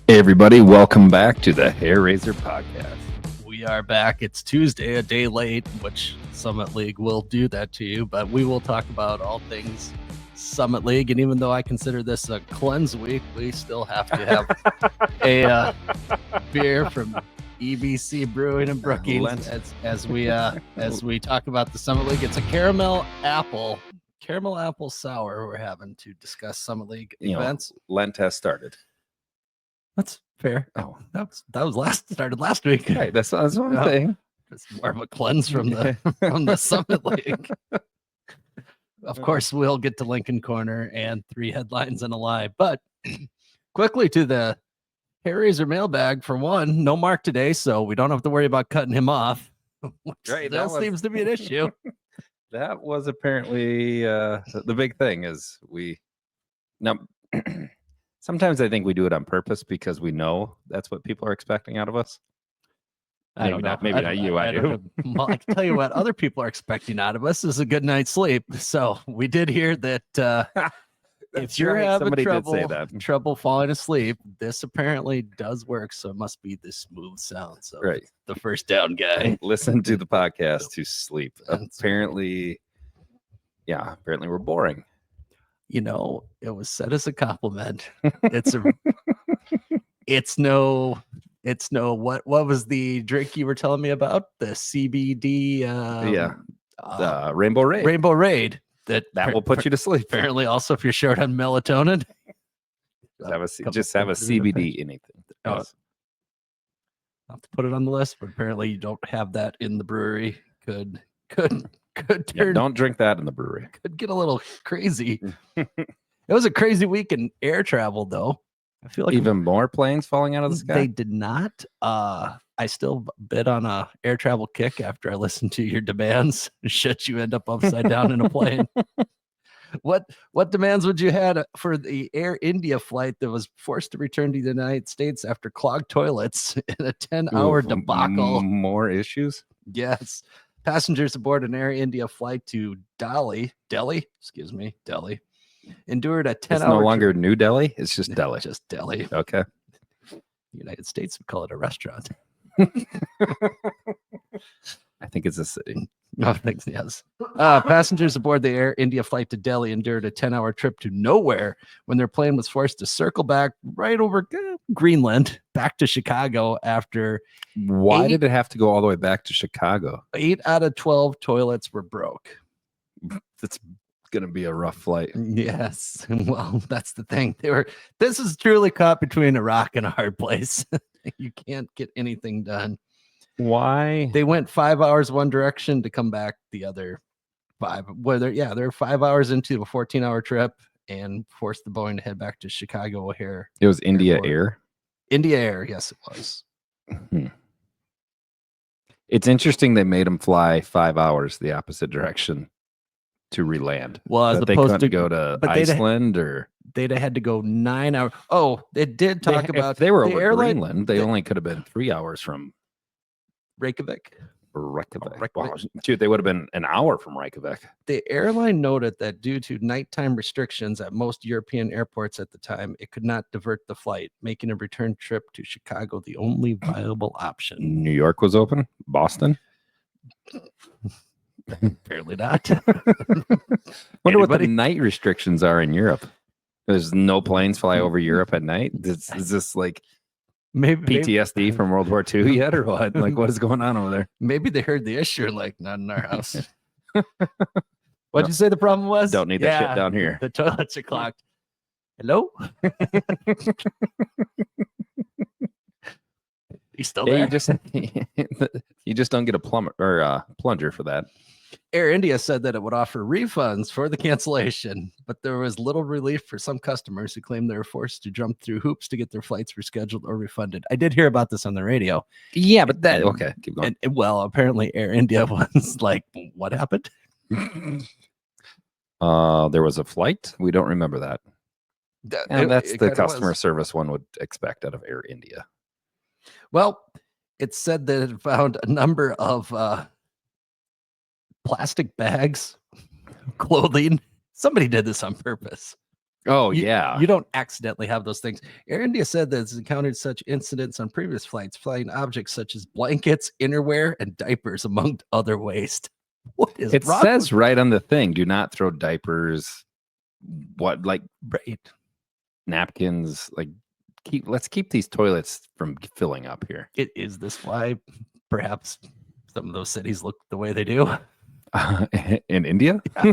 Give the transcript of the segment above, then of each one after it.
Hey everybody, welcome back to the Hair Raiser Podcast. We are back. It's Tuesday, a day late, which Summit League will do that to you, but we will talk about all things Summit League. And even though I consider this a cleanse week, we still have to have a beer from EBC Brewing and Brookings as we talk about the Summit League. It's a caramel apple sour we're having to discuss Summit League events. Lent has started. That's fair. Oh, that was started last week. Right, that's what I'm saying. It's more of a cleanse from the Summit League. Of course, we'll get to Lincoln Corner and 3 headlines and a lie. But quickly to the Hair Raiser mailbag. For one, no Mark today, so we don't have to worry about cutting him off. Right, that seems to be an issue. That was apparently the big thing. Is now. Sometimes I think we do it on purpose because we know that's what people are expecting out of us. I don't know. Maybe not you. I do. Well, I can tell you what other people are expecting out of us is a good night's sleep. So we did hear that if you're having trouble falling asleep, this apparently does work. So it must be the smooth sounds of the first down guy. Listen to the podcast to sleep. Apparently we're boring. You know, it was said as a compliment. It's no what was the drink you were telling me about? The CBD Rainbow Raid. Rainbow Raid that will put you to sleep. Apparently also if you're short on melatonin. Just have a CBD anything. I'll have to put it on the list, but apparently you don't have that in the brewery. Could turn, don't drink that in the brewery. Could get a little crazy. It was a crazy week in air travel, though. I feel like even more planes falling out of the sky. They did not. I still bid on a air travel kick after I listened to your demands. Should you end up upside down in a plane? What demands would you had for the Air India flight that was forced to return to the United States after clogged toilets in a 10-hour debacle? More issues? Yes. Passengers aboard an Air India flight to Delhi, endured a 10-hour. It's no longer New Delhi. It's just Delhi. Just Delhi. Okay. The United States would call it a restaurant. I think it's a city. Oh, thanks. Yes. Passengers aboard the Air India flight to Delhi endured a 10-hour trip to nowhere when their plane was forced to circle back right over Greenland back to Chicago after. Why did it have to go all the way back to Chicago? 8 out of 12 toilets were broke. It's going to be a rough flight. Yes. Well, that's the thing. This is truly caught between a rock and a hard place. You can't get anything done. Why? They went 5 hours one direction to come back the other 5. They're 5 hours into a 14-hour trip and forced the Boeing to head back to Chicago O'Hare. It was India Air? India Air, yes, it was. It's interesting they made them fly 5 hours the opposite direction to reland. Well, as they couldn't go to Iceland or they'd have had to go 9 hours. Oh, it did talk about if they were over Greenland. They only could have been 3 hours from Reykjavik. Wow. Dude, they would have been an hour from Reykjavik. The airline noted that due to nighttime restrictions at most European airports at the time, it could not divert the flight, making a return trip to Chicago the only viable option. New York was open? Boston? Apparently not. Wonder what the night restrictions are in Europe. There's no planes fly over Europe at night. Is this like maybe PTSD from World War II yet, or what? Like, what is going on over there? Maybe they heard the issue, like, not in our house. What'd you say the problem was? Don't need that shit down here. The toilets are clogged. Hello? You still there? You just don't get a plumber or plunger for that. Air India said that it would offer refunds for the cancellation, but there was little relief for some customers who claimed they were forced to jump through hoops to get their flights rescheduled or refunded. I did hear about this on the radio. Yeah, but okay, keep going. And well, apparently Air India was like, what happened? There was a flight. We don't remember that. That's the customer service one would expect out of Air India. Well, it said that it found a number of plastic bags, clothing. Somebody did this on purpose. Oh, You don't accidentally have those things. Air India said that it's encountered such incidents on previous flights, flying objects such as blankets, innerwear, and diapers, among other waste. What is It wrong says with right on the thing, do not throw diapers, like right? napkins, like let's keep these toilets from filling up here. Is this why perhaps some of those cities look the way they do? In India? Yeah.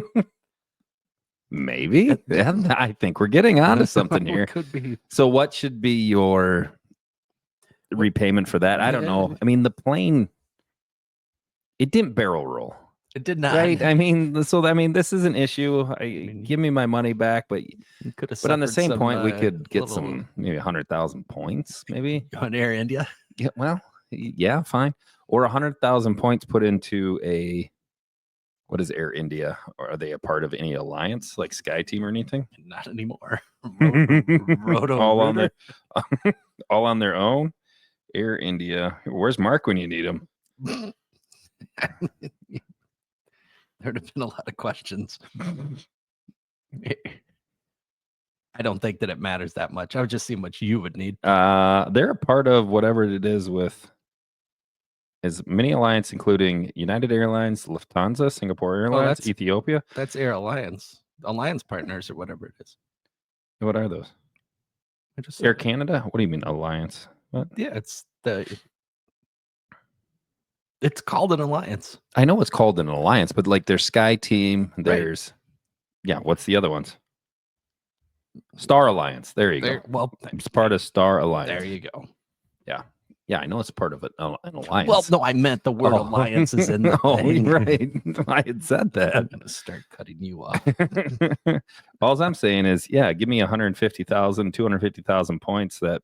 Maybe. Yeah, I think we're getting onto something here. Could be. So what should be your repayment for that? I don't know. I mean, the plane, it didn't barrel roll. It did not. Right. I mean, this is an issue. Give me my money back, but on the same point, we could get some maybe 100,000 points, maybe on Air India. Yeah. Well, yeah, fine. Or 100,000 points put into what is Air India? Or are they a part of any alliance like Sky Team or anything? Not anymore. all on their own. Air India. Where's Mark when you need him? There'd have been a lot of questions. I don't think that it matters that much. I would just see how much you would need. They're a part of whatever it is many alliance, including United Airlines, Lufthansa, Singapore Airlines, Ethiopia. That's Air Alliance partners or whatever it is. What are those? Air Canada? What do you mean alliance? What? Yeah, it's called an alliance. I know it's called an alliance, but like there's Sky Team. There's what's the other ones? Star Alliance. There you go. Well, it's part of Star Alliance. There you go. Yeah, I know it's part of an alliance. Well, no, I meant the word alliance is in the thing. Right. I had said that. I'm going to start cutting you off. All I'm saying is, give me 150,000, 250,000 points. That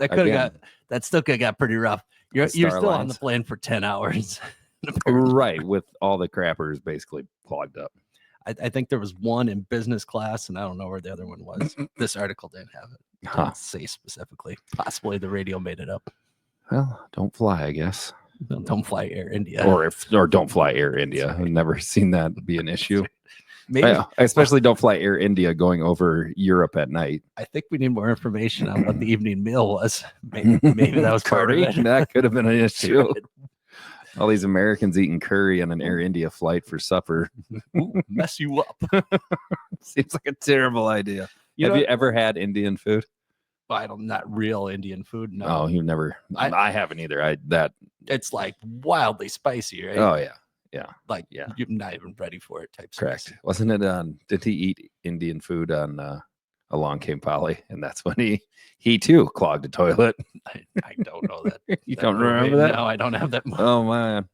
still could have got pretty rough. You're still on the plane for 10 hours. Right, with all the crappers basically clogged up. I think there was one in business class, and I don't know where the other one was. This article didn't have it. Didn't say specifically. Possibly the radio made it up. Well, don't fly, I guess. Don't fly Air India. Or don't fly Air India. Right. I've never seen that be an issue. Maybe, especially don't fly Air India going over Europe at night. I think we need more information on what the evening meal was. Maybe that was part of it. That could have been an issue. All these Americans eating curry on an Air India flight for supper. Ooh, mess you up. Seems like a terrible idea. Have you ever had Indian food? Not real Indian food. No. Oh, you've never. I haven't either. It's like wildly spicy, right? Oh yeah. You're not even ready for it. Type. Correct. Spicy. Wasn't it on? Did he eat Indian food on? Along Came Polly, and that's when he too clogged a toilet. I don't know that. You don't remember that? No, I don't have that. Oh man,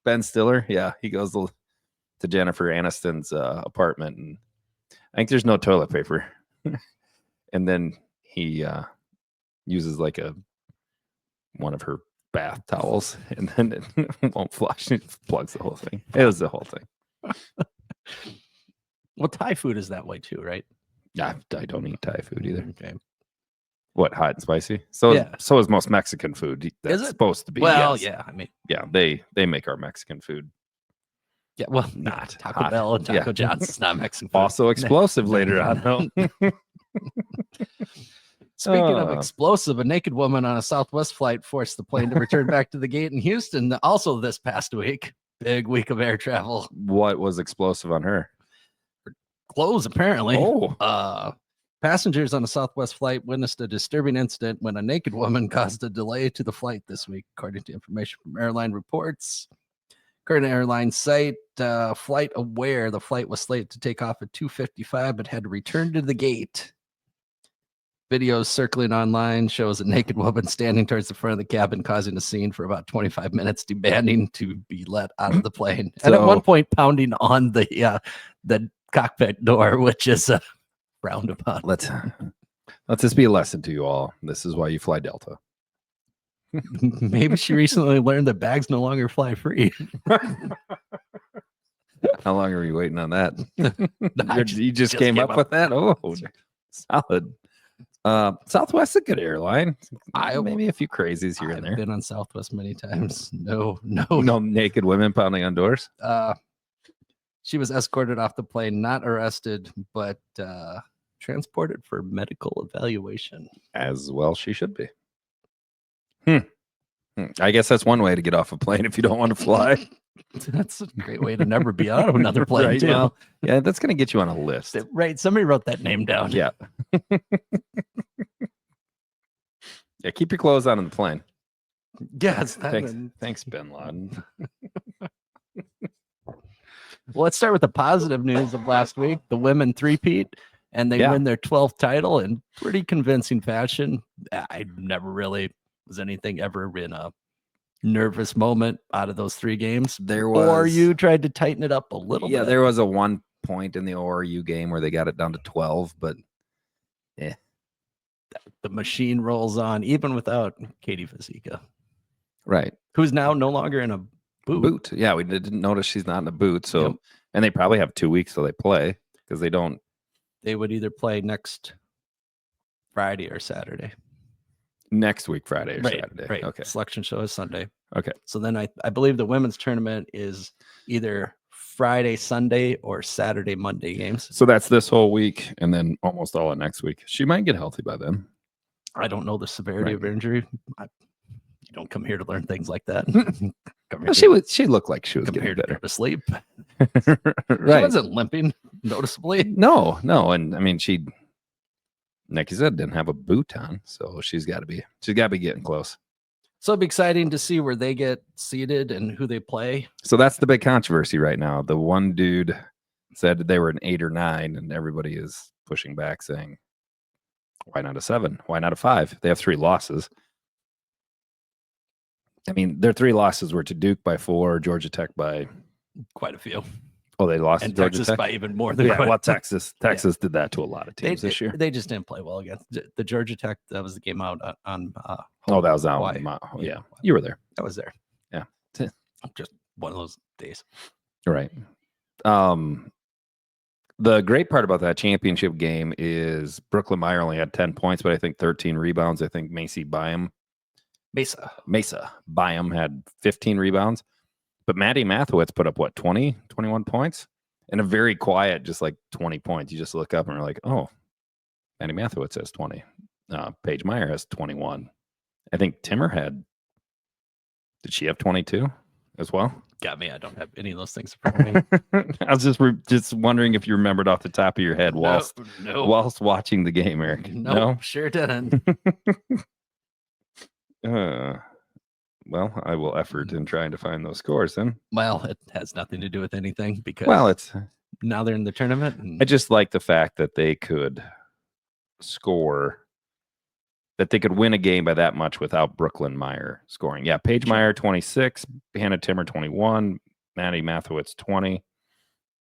Ben Stiller. Yeah, he goes to Jennifer Aniston's apartment, and I think there's no toilet paper, and then he uses like one of her bath towels, and then it won't flush. It plugs the whole thing. It was the whole thing. Well, Thai food is that way too, right? I don't eat Thai food either. Okay. What, hot and spicy? So is most Mexican food. That's is it supposed to be. Well, yes. yeah. I mean, yeah, they make our Mexican food. Yeah, well, not Taco hot. Bell and Taco John's. It's not Mexican food. Also explosive later on, though. Speaking of explosive, a naked woman on a Southwest flight forced the plane to return back to the gate in Houston. Also, this past week, big week of air travel. What was explosive on her? Clothes, apparently. Oh. Passengers on a Southwest flight witnessed a disturbing incident when a naked woman caused a delay to the flight this week, according to information from airline reports. According to airline site, Flight Aware, the flight was slated to take off at 2:55, but had to return to the gate. Videos circling online shows a naked woman standing towards the front of the cabin, causing a scene for about 25 minutes, demanding to be let out of the plane. And at one point, pounding on the cockpit door, which is frowned upon. Let's this be a lesson to you all. This is why you fly Delta. Maybe she recently learned that bags no longer fly free. How long are you waiting on that? You just came up with that? Oh, solid. Southwest is a good airline. Maybe a few crazies here and there. I've been on Southwest many times. No naked women pounding on doors. She was escorted off the plane, not arrested, but transported for medical evaluation. As well, she should be. I guess that's one way to get off a plane if you don't want to fly. That's a great way to never be on another plane, Right, too. well, yeah, that's going to get you on a list. Right. Somebody wrote that name down. Yeah. Yeah, keep your clothes on in the plane. Yes. Thanks, Bin Laden. Well, let's start with the positive news of last week. The women three-peat, and they win their 12th title in pretty convincing fashion. I never really was anything ever in a nervous moment out of those 3 games. Or you tried to tighten it up a little bit. Yeah, there was a 1 point in the ORU game where they got it down to 12, but the machine rolls on, even without Katie Fazika. Right. Who's now no longer in a boot. Yeah, we didn't notice she's not in a boot. So, and they probably have 2 weeks till they play because they don't. They would either play next Friday or Saturday. Next week, Friday or Saturday. Right. Okay. Selection show is Sunday. Okay. So then I believe the women's tournament is either Friday, Sunday, or Saturday, Monday games. So that's this whole week and then almost all of next week. She might get healthy by then. I don't know the severity of her injury. You don't come here to learn things like that. She looked like she was getting better. To go to sleep. Right. She wasn't limping noticeably. No. And I mean, like you said, didn't have a boot on, so she's got to be getting close. So it'd be exciting to see where they get seated and who they play. So that's the big controversy right now. The one dude said they were an 8 or 9, and everybody is pushing back, saying, "Why not a 7? Why not a 5? They have 3 losses." I mean, their 3 losses were to Duke by 4, Georgia Tech by quite a few. Oh, they lost and to Georgia Texas Tech by even more than well, Texas did that to a lot of teams this year. They just didn't play well against the Georgia Tech. That was the game out on. That was out. Yeah, you were there. I was there. Yeah, just one of those days. Right. The great part about that championship game is Brooklyn Meyer only had 10 points, but I think 13 rebounds. I think Mesa Byam had 15 rebounds. But Maddie Mathewitz put up, 21 points? And a very quiet, just like 20 points. You just look up and you're like, oh, Maddie Mathewitz has 20. Paige Meyer has 21. I think Timmer did she have 22 as well? Got me. I don't have any of those things in front of me. I was just wondering if you remembered off the top of your head whilst watching the game, Eric. No, sure didn't. Well, I will effort in trying to find those scores then. Well, it has nothing to do with anything because now they're in the tournament. I just like the fact that they could score, that they could win a game by that much without Brooklyn Meyer scoring. Yeah, Paige Meyer 26, Hannah Timmer 21, Maddie Mathewitz 20.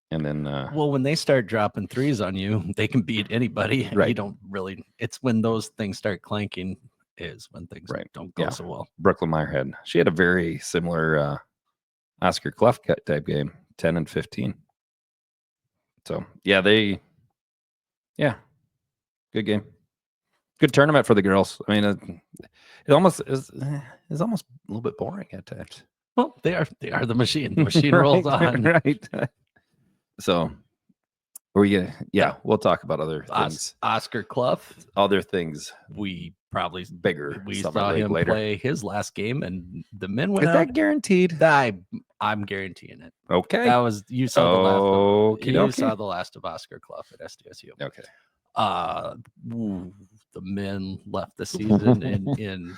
And then well, when they start dropping threes on you, they can beat anybody. Right. You don't really, it's when those things start clanking is when things don't go so well. Brooklyn Meyer she had a very similar Oscar Clef type game, 10 and 15. So good game, good tournament for the girls. I mean, it almost is almost a little bit boring at times. Well, they are the machine. The machine rolls on. Right. So we'll talk about other things. Oscar Clough, other things. We probably bigger. We saw him play his last game, and the men went. Is that guaranteed? I'm guaranteeing it. Okay. That was you saw the last of Oscar Clough at SDSU. Okay. The men left the season in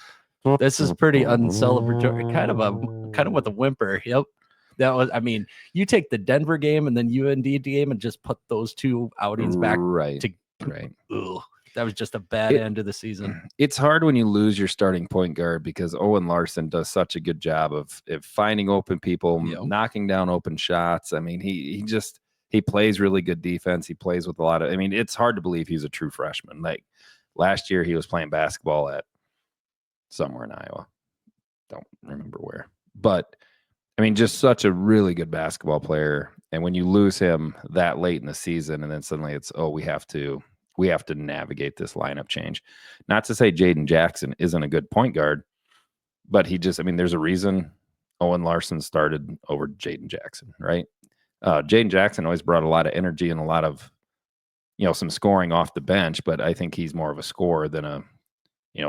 this is pretty uncelebratory, kind of with a whimper. Yep. That was, I mean, you take the Denver game and then UND game and just put those 2 outings back. Right. Ugh, that was just a bad end of the season. It's hard when you lose your starting point guard because Owen Larson does such a good job of finding open people, knocking down open shots. I mean, he plays really good defense. He plays with a lot of, I mean, it's hard to believe he's a true freshman. Like last year he was playing basketball at somewhere in Iowa. Don't remember where, but I mean, just such a really good basketball player. And when you lose him that late in the season, and then suddenly it's, we have to navigate this lineup change. Not to say Jaden Jackson isn't a good point guard, but there's a reason Owen Larson started over Jaden Jackson, right? Jaden Jackson always brought a lot of energy and a lot of some scoring off the bench, but I think he's more of a scorer than a,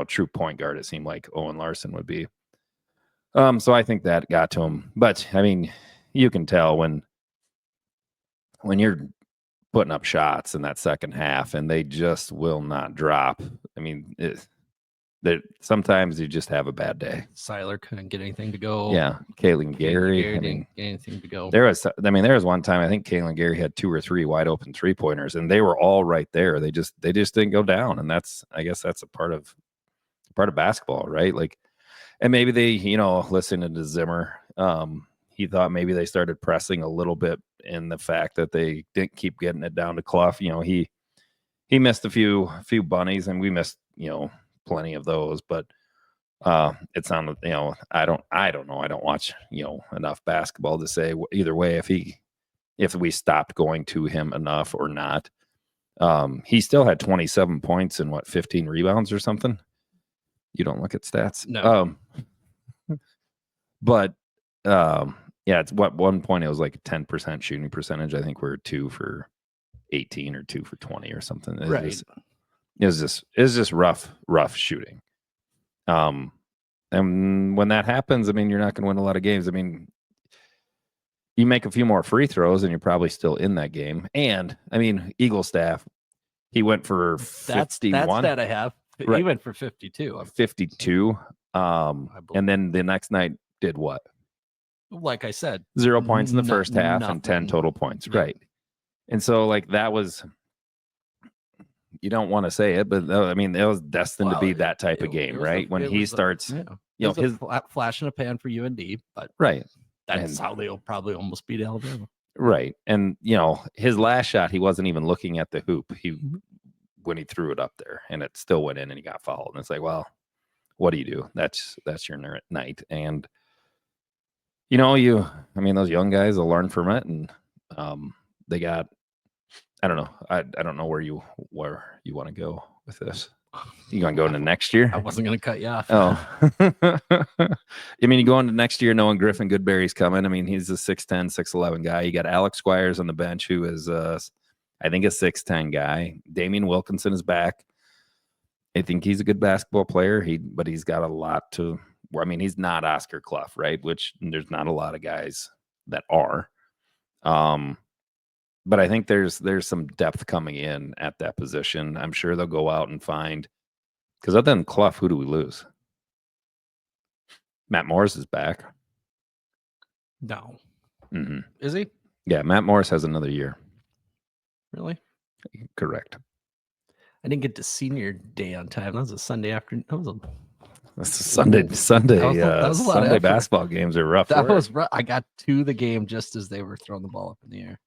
true point guard. It seemed like Owen Larson would be. So I think that got to him. But I mean, you can tell when you're putting up shots in that second half and they just will not drop. I mean, that sometimes you just have a bad day. Seiler couldn't get anything to go. Yeah, Caitlin Gary didn't get anything to go. There was one time I think Caitlin Gary had 2 or 3 wide open 3-pointers, and they were all right there. They just didn't go down, and I guess that's a part of basketball, right? Like, and maybe they listening to Zimmer, he thought maybe they started pressing a little bit in the fact that they didn't keep getting it down to Clough. He missed a few bunnies, and we missed plenty of those, but it's on I don't know. I don't watch enough basketball to say either way if we stopped going to him enough or not. He still had 27 points and 15 rebounds or something. You don't look at stats. No. But yeah, it's 1 point it was like a 10% shooting percentage. I think we're 2 for 18 or 2 for 20 or something. Right. It was just rough shooting. And when that happens, I mean, you're not going to win a lot of games. I mean, you make a few more free throws and you're probably still in that game. And I mean, Eagle staff, he went for 51. That's that I have. Right. He went for 52. 52. And then the next night did what? Like I said, 0 points in the first half nothing. and 10 total points. Yeah. Right. And so like that was, you don't want to say it, but I mean, it was destined to be that type of game, right? When he starts, his flash in a pan for UND, but right. That's how they'll probably almost beat Alabama. Right. And his last shot, he wasn't even looking at the hoop. When he threw it up there, and it still went in and he got fouled. And it's like, well, what do you do? That's your night. And those young guys will learn from it, and they got, I don't know. I don't know where you want to go with this. You going to go into next year? I wasn't going to cut you off. Oh, I mean, you go into next year knowing Griffin Goodberry's coming. I mean, he's a 6'10", 6'11" guy. You got Alex Squires on the bench, who is, I think, a 6'10" guy. Damian Wilkinson is back. I think he's a good basketball player. But he's got a lot to. I mean, he's not Oscar Clough, right? Which there's not a lot of guys that are. But I think there's some depth coming in at that position. I'm sure they'll go out and find, because other than Clough, who do we lose? Matt Morris is back. No. Mm-hmm. Is he? Yeah, Matt Morris has another year. Really? Correct. I didn't get to senior day on time. That was a Sunday afternoon. That's a Sunday. That was a lot Sunday of basketball games are rough. That was rough. I got to the game just as they were throwing the ball up in the air.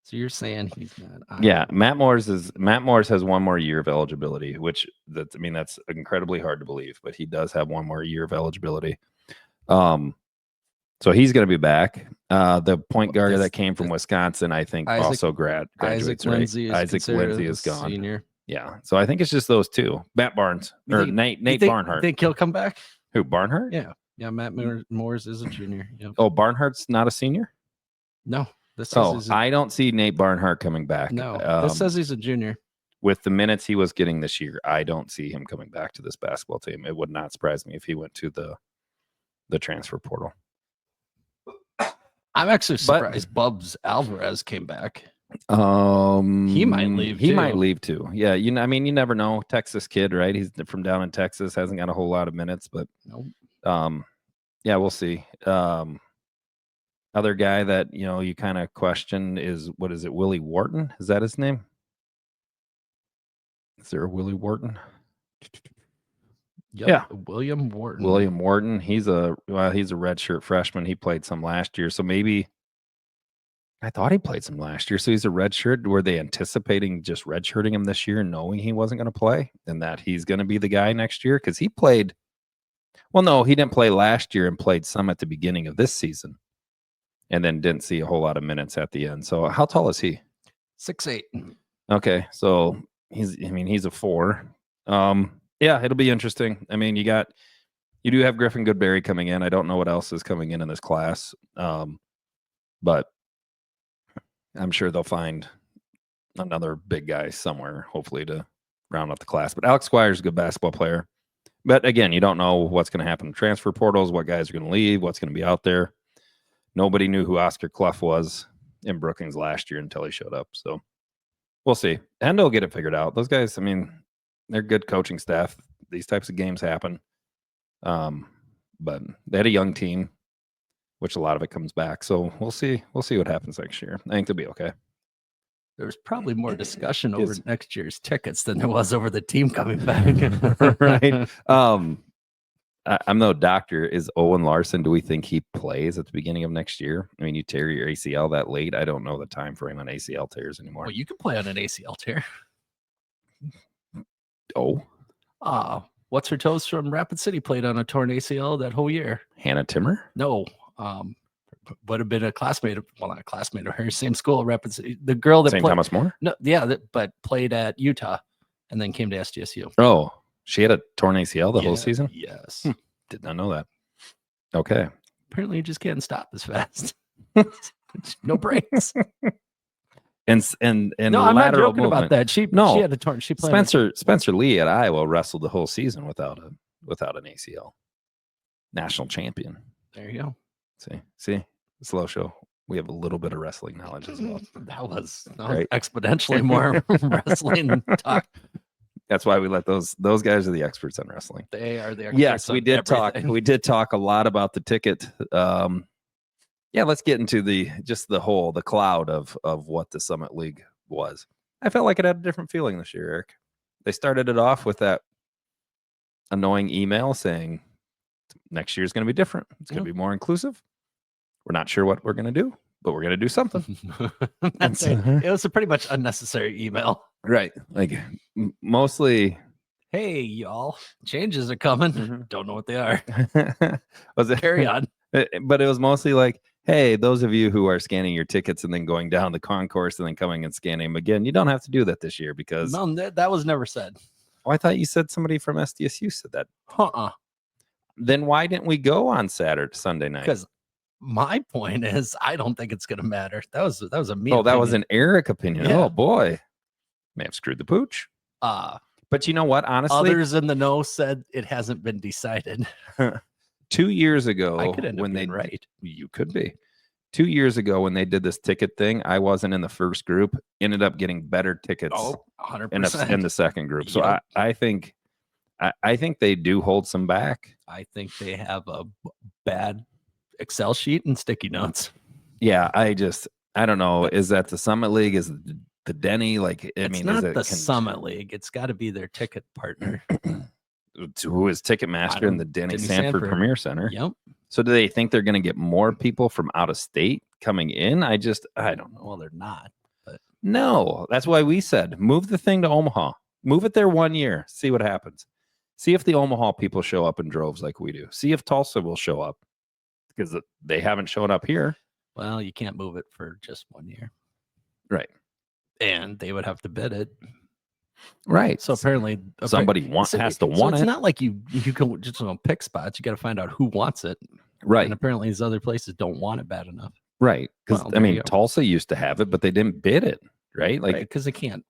So you're saying he's not? Yeah, Matt Morris has 1 more year of eligibility, that's incredibly hard to believe, but he does have 1 more year of eligibility. So he's going to be back. The point guard that came from Wisconsin, I think, also graduates. Isaac Lindsay is gone. Senior. Yeah, so I think it's just those two. Matt Barnes Nate Barnhart. Think he'll come back? Who, Barnhart? Yeah. Matt Morris is a junior. Yep. Oh, Barnhart's not a senior? No. I don't see Nate Barnhart coming back. No, this says he's a junior. With the minutes he was getting this year, I don't see him coming back to this basketball team. It would not surprise me if he went to the transfer portal. I'm actually surprised Bubs Alvarez came back. He might leave. He might leave too. Yeah, you never know. Texas kid, right? He's from down in Texas, hasn't got a whole lot of minutes, but yeah, we'll see. Other guy that you kind of question is, what is it? Willie Wharton? Is that his name? Is there a Willie Wharton? Yep, yeah, William Wharton. William Wharton. He's a redshirt freshman. He played some last year, so maybe I thought he played some last year. So he's a redshirt. Were they anticipating just redshirting him this year, knowing he wasn't going to play, and that he's going to be the guy next year? Because he played. Well, no, he didn't play last year and played some at the beginning of this season, and then didn't see a whole lot of minutes at the end. So how tall is he? 6'8". Okay, so he's a 4. Yeah, it'll be interesting. I mean, you do have Griffin Goodberry coming in. I don't know what else is coming in this class, but I'm sure they'll find another big guy somewhere, hopefully to round out the class. But Alex Squire's a good basketball player. But again, you don't know what's going to happen in transfer portals, what guys are going to leave, what's going to be out there. Nobody knew who Oscar Clough was in Brookings last year until he showed up. So we'll see. And they'll get it figured out. Those guys, I mean, they're good coaching staff. These types of games happen. But they had a young team, which a lot of it comes back. So we'll see. We'll see what happens next year. I think they'll be okay. There's probably more discussion over next year's tickets than there was over the team coming back. Right. I'm no doctor. Is Owen Larson, do we think he plays at the beginning of next year? I mean, you tear your ACL that late. I don't know the time frame on ACL tears anymore. Well, you can play on an ACL tear. Oh. What's her toes from Rapid City played on a torn ACL that whole year? Hannah Timmer? No. Would have been a classmate of, well, not a classmate of her, same school, Rapid City. The girl that St. played, Thomas More? No, yeah, but played at Utah and then came to SDSU. Oh, she had a torn ACL the whole season? Yes. Did not know that. Okay. Apparently you just can't stop as fast. No brakes. And no, I'm not joking about that. She had a torn. She played Spencer Lee at Iowa wrestled the whole season without an ACL. National champion. There you go. See, slow show. We have a little bit of wrestling knowledge as well. That was exponentially more wrestling talk. That's why we let those guys are the experts on wrestling. They are the experts. Yes, we did everything. talk. We did talk a lot about the ticket. Yeah, let's get into the cloud of what the Summit League was. I felt like it had a different feeling this year, Eric. They started it off with that annoying email saying next year is going to be different. It's going to be more inclusive. We're not sure what we're going to do, but we're going to do something. It was a pretty much unnecessary email. Right. Like mostly, hey, y'all, changes are coming. Mm-hmm. Don't know what they are. Was it carry on? But it was mostly like, hey, those of you who are scanning your tickets and then going down the concourse and then coming and scanning them again, you don't have to do that this year because no, that was never said. Oh, I thought you said somebody from SDSU said that. Then why didn't we go on Sunday night? Because my point is, I don't think it's going to matter. That was a me. Oh, that was an Eric opinion. Yeah. Oh boy, may have screwed the pooch. But you know what? Honestly, others in the know said it hasn't been decided. 2 years ago, I could end up being right. You could be. 2 years ago, when they did this ticket thing, I wasn't in the first group. Ended up getting better tickets. 100% in the second group. So yep. I think they do hold some back. I think they have a bad Excel sheet and sticky notes. Yeah, I don't know. Is that the Summit League? Is the Denny? It's not the Summit League. It's got to be their ticket partner. Who is Ticketmaster in the Denny Sanford Premier Center. Yep. So do they think they're going to get more people from out of state coming in? I don't know. Well, they're not. But no, that's why we said move the thing to Omaha. Move it there 1 year. See what happens. See if the Omaha people show up in droves like we do. See if Tulsa will show up because they haven't shown up here. Well, you can't move it for just 1 year. Right. And they would have to bid it. Right. So apparently somebody has to want it. It's not like you can just pick spots. You got to find out who wants it. Right. And apparently these other places don't want it bad enough. Right. Because Tulsa used to have it, but they didn't bid it. Right. Because they can't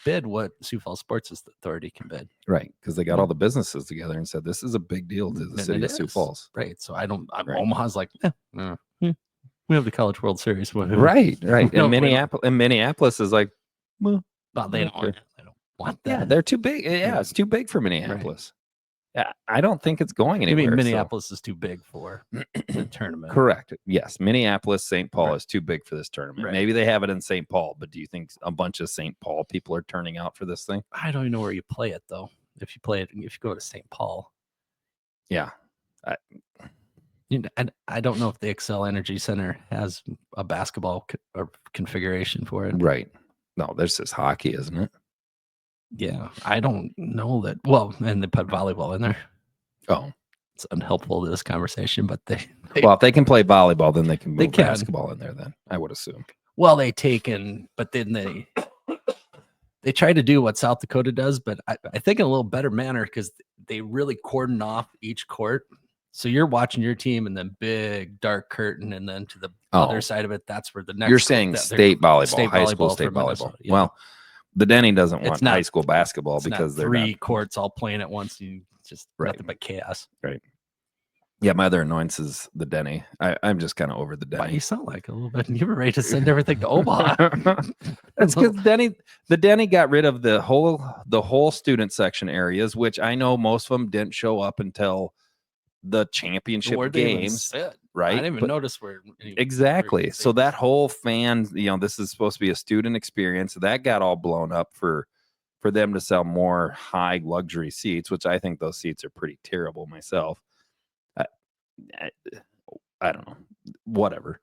bid what Sioux Falls Sports Authority can bid. Right. Because they got all the businesses together and said, this is a big deal to the city of Sioux Falls. Right. So Omaha's like, we have the College World Series. Right. And Minneapolis is like, well, they don't want that. Yeah, they're too big. Yeah, it's too big for Minneapolis. Right. Yeah, I don't think it's going anywhere. You mean Minneapolis is too big for the tournament? Correct. Yes, Minneapolis, St. Paul is too big for this tournament. Right. Maybe they have it in St. Paul, but do you think a bunch of St. Paul people are turning out for this thing? I don't even know where you play it though. If you go to St. Paul. Yeah. I don't know if the Xcel Energy Center has a basketball configuration for it. Right. No, there's this hockey, isn't it? Yeah, I don't know that. Well, and they put volleyball in there. Oh, it's unhelpful to this conversation, but they if they can play volleyball, then they can move basketball in there. Then I would assume. Well, but then they try to do what South Dakota does, but I think in a little better manner because they really cordon off each court So you're watching your team, and then big dark curtain, and then to the other side of it, that's where the next. You're saying state volleyball, high school state volleyball. Minnesota, yeah. Well, the Denny doesn't want high school basketball because they're three courts all playing at once. You just nothing but chaos. Right. Yeah, my other annoyance is the Denny. I'm just kind of over the Denny. Why, you sound like a little bit. You were ready to send everything to Omaha. That's because the Denny got rid of the whole student section areas, which I know most of them didn't show up until the championship games. Right? I didn't even notice where. Exactly. So that whole fan, this is supposed to be a student experience. That got all blown up for them to sell more high luxury seats, which I think those seats are pretty terrible myself. I don't know, whatever.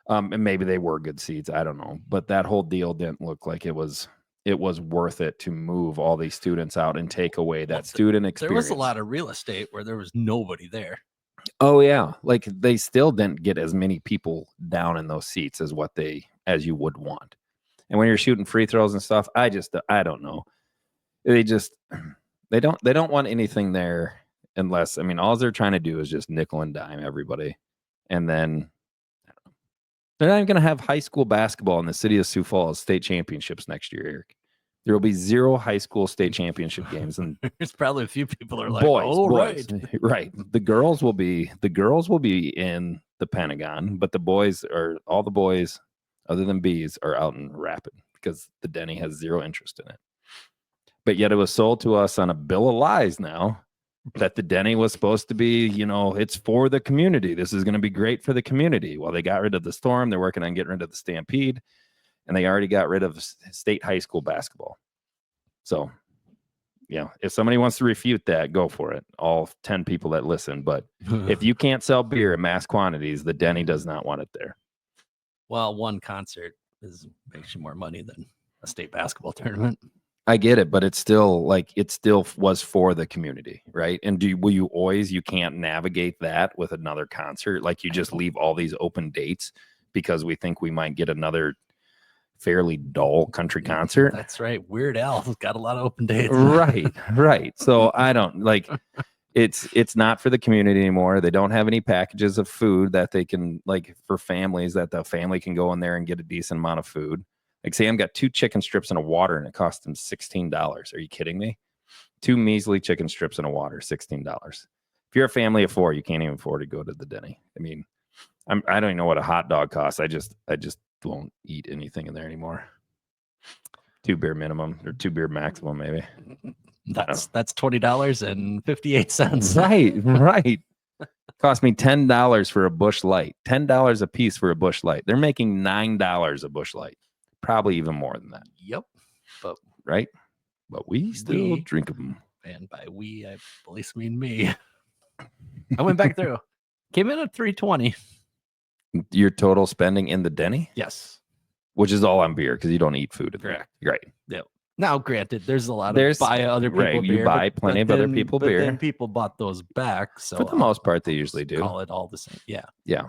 And maybe they were good seats. I don't know, but that whole deal didn't look like it was worth it to move all these students out and take away that student experience. There was a lot of real estate where there was nobody there. Oh yeah. Like they still didn't get as many people down in those seats as you would want. And when you're shooting free throws and stuff, I don't know. They don't want anything there. Unless, all they're trying to do is just nickel and dime everybody. And then they're not even going to have high school basketball in the city of Sioux Falls state championships next year, Eric. There will be 0 high school state championship games. And there's probably a few people are like, boys. Right. The girls will be in the Pentagon, but all the boys other than bees are out in Rapid because the Denny has 0 interest in it. But yet it was sold to us on a bill of lies now. That the Denny was supposed to be, it's for the community. This is going to be great for the community. Well, they got rid of the Storm. They're working on getting rid of the Stampede. And they already got rid of state high school basketball. So, if somebody wants to refute that, go for it. All 10 people that listen. But if you can't sell beer in mass quantities, the Denny does not want it there. Well, one concert makes you more money than a state basketball tournament. I get it, but it's still was for the community, right? And you can't navigate that with another concert? Like you just leave all these open dates because we think we might get another fairly dull country concert. That's right. Weird Al's got a lot of open dates. Right. So I don't it's not for the community anymore. They don't have any packages of food that they can for families that the family can go in there and get a decent amount of food. Like Sam got 2 chicken strips and a water and it cost him $16. Are you kidding me? 2 measly chicken strips and a water, $16. If you're a family of 4, you can't even afford to go to the Denny. I don't even know what a hot dog costs. I just won't eat anything in there anymore. 2 beer minimum or 2 beer maximum, maybe. That's $20.58. Right. Cost me $10 for a Busch Light. $10 a piece for a Busch Light. They're making $9 a Busch Light. Probably even more than that. Yep. But we still drink them. And by we, I believe mean me. I went back through. Came in at $320. Your total spending in the Denny? Yes. Which is all on beer because you don't eat food. Correct. Right. Yep. Now, granted, there's a lot of buy other people beer. You buy plenty of other people beer. Then people bought those back. So for the most part, they usually do. Call it all the same. Yeah. Yeah.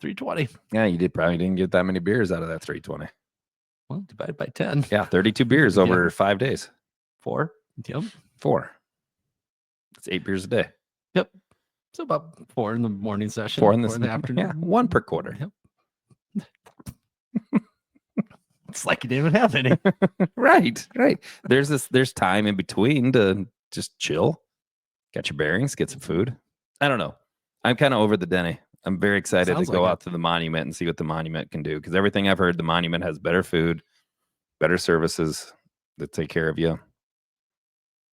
$320. Yeah, you probably didn't get that many beers out of that $320. Well, divided by 10. Yeah, 32 beers over 5 days. 4. Yep. 4. It's 8 beers a day. Yep. So about 4 in the morning session. 4 in the afternoon. Yeah, 1 per quarter. Yep. It's like you didn't even have any. Right. There's time in between to just chill, get your bearings, get some food. I don't know. I'm kind of over the Denny. I'm very excited to go out to the Monument and see what the Monument can do. Because everything I've heard, the Monument has better food, better services that take care of you.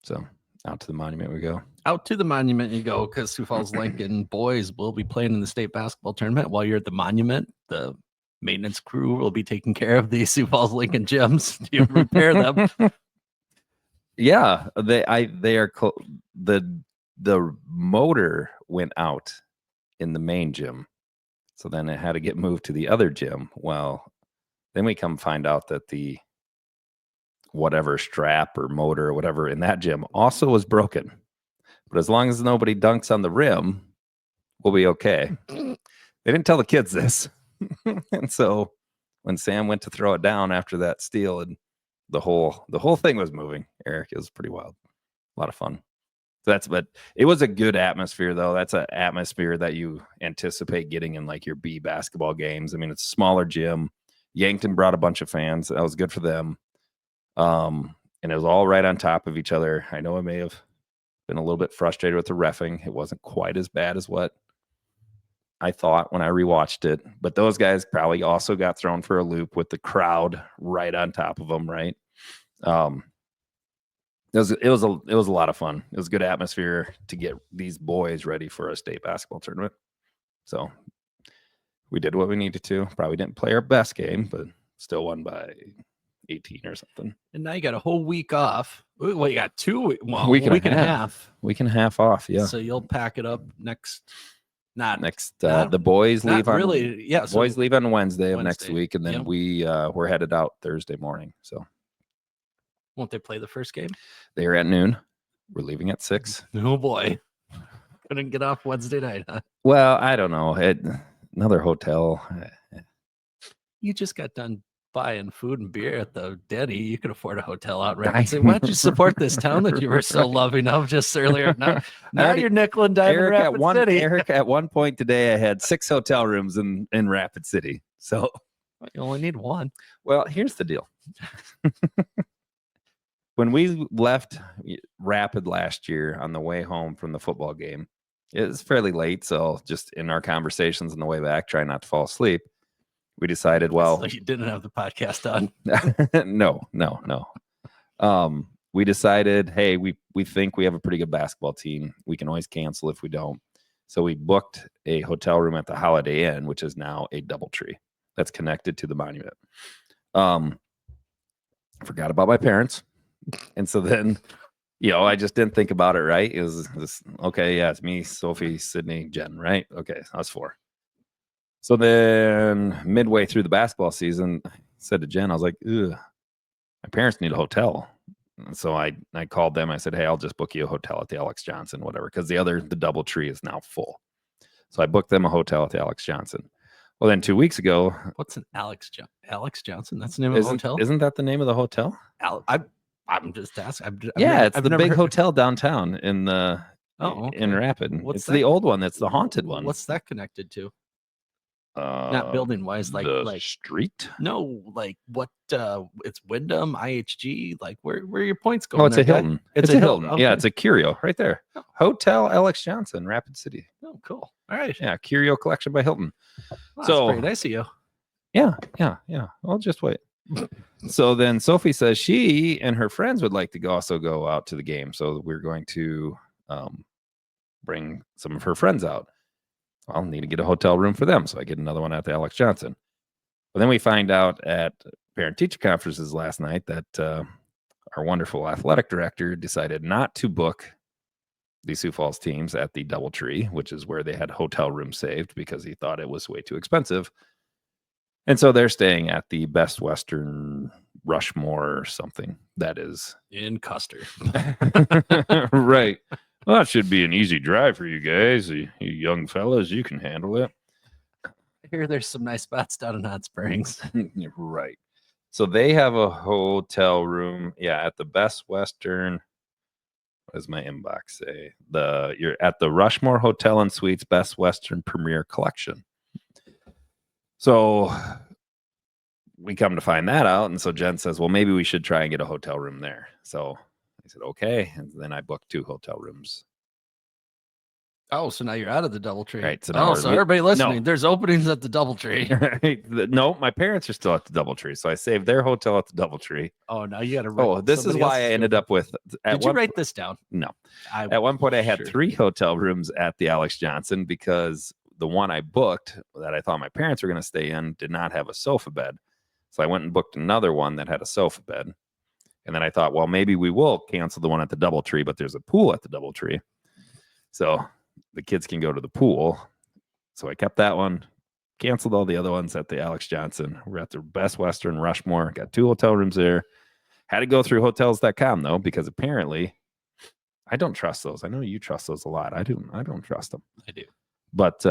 So out to the Monument we go. Out to the Monument you go because Sioux Falls Lincoln boys will be playing in the state basketball tournament. While you're at the Monument, the maintenance crew will be taking care of the Sioux Falls Lincoln gyms to repair them. Yeah, they are the motor went out in the main gym, so then it had to get moved to the other gym. Well, then we come find out that the whatever strap or motor or whatever in that gym also was broken. But as long as nobody dunks on the rim, we'll be okay. They didn't tell the kids this. And so when Sam went to throw it down after that steal, and the whole thing was moving, Eric, it was pretty wild. A lot of fun. But it was a good atmosphere, though. That's an atmosphere that you anticipate getting in like your B basketball games. I mean, it's a smaller gym. Yankton brought a bunch of fans. That was good for them. And it was all right on top of each other. I know I may have been a little bit frustrated with the reffing. It wasn't quite as bad as what I thought when I rewatched it. But those guys probably also got thrown for a loop with the crowd right on top of them, right? It was a lot of fun. It was a good atmosphere to get these boys ready for a state basketball tournament. So we did what we needed to. Probably didn't play our best game, but still won by 18 or something. And now you got a whole week off. Well, you got 2 weeks. Well, week and a half. Week and a half off, yeah. So you'll pack it up next. The boys leave on boys leave on Wednesday of next week, and then we're headed out Thursday morning. So won't they play the first game? They are at noon. We're leaving at 6. Oh boy. Couldn't get off Wednesday night, huh? Well, I don't know. Another hotel. You just got done buying food and beer at the Denny. You could afford a hotel out right. Say, why don't you support this town that you were so loving of just earlier? Now you're nickel and diming Rapid City. Eric, at one point today, I had 6 hotel rooms in Rapid City. So you only need 1. Well, here's the deal. When we left Rapid last year on the way home from the football game, it was fairly late. So just in our conversations on the way back, trying not to fall asleep, we decided, well, so you didn't have the podcast on. No. We decided, hey, we think we have a pretty good basketball team. We can always cancel if we don't. So we booked a hotel room at the Holiday Inn, which is now a DoubleTree that's connected to the monument. Forgot about my parents. And so then, I just didn't think about it, right? It was this, okay, yeah, it's me, Sophie, Sydney, Jen, right? Okay, that's 4. So then midway through the basketball season, I said to Jen, I was like, ugh, my parents need a hotel. And so I called them. I said, hey, I'll just book you a hotel at the Alex Johnson, whatever, because the DoubleTree is now full. So I booked them a hotel at the Alex Johnson. Well, then 2 weeks ago. What's an Alex Johnson? That's the name of the hotel? Isn't that the name of the hotel? I'm just asking. It's the big hotel downtown in Rapid. It's the old one. That's the haunted one. What's that connected to? Not building wise, like street. No, like what? It's Wyndham, IHG. Like where are your points going? Oh, it's a Hilton. It's a Hilton. Okay. Yeah, it's a Curio right there. Oh. Hotel Alex Johnson, Rapid City. Oh, cool. All right. Yeah, Curio Collection by Hilton. Well, so that's very nice of you. Yeah. I'll just wait. So then Sophie says she and her friends would like to also go out to the game. So we're going to bring some of her friends out. I'll need to get a hotel room for them. So I get another one at the Alex Johnson. But then we find out at parent-teacher conferences last night that our wonderful athletic director decided not to book the Sioux Falls teams at the DoubleTree, which is where they had hotel rooms saved because he thought it was way too expensive. And so they're staying at the Best Western Rushmore or something. That is in Custer. Right. Well, that should be an easy drive for you guys. You young fellas, you can handle it. I hear there's some nice spots down in Hot Springs. Right. So they have a hotel room, at the Best Western. What does my inbox say? You're at the Rushmore Hotel and Suites Best Western Premier Collection. So we come to find that out, and so Jen says, well, maybe we should try and get a hotel room there. So I said, okay. And then I booked 2 hotel rooms. Oh, so now you're out of the DoubleTree. Right. So everybody listening, there's openings at the DoubleTree. Right. No, my parents are still at the DoubleTree. So I saved their hotel at the DoubleTree. Oh, now you got to write. Oh, this is why I ended up with. Did you write this down? No. At one point, I had 3 hotel rooms at the Alex Johnson because the one I booked that I thought my parents were going to stay in did not have a sofa bed. So I went and booked another one that had a sofa bed. And then I thought, well, maybe we will cancel the one at the DoubleTree, but there's a pool at the DoubleTree. So the kids can go to the pool. So I kept that one, canceled all the other ones at the Alex Johnson. We're at the Best Western Rushmore. Got 2 hotel rooms there. Had to go through hotels.com though, because apparently I don't trust those. I know you trust those a lot. I don't trust them. I do. But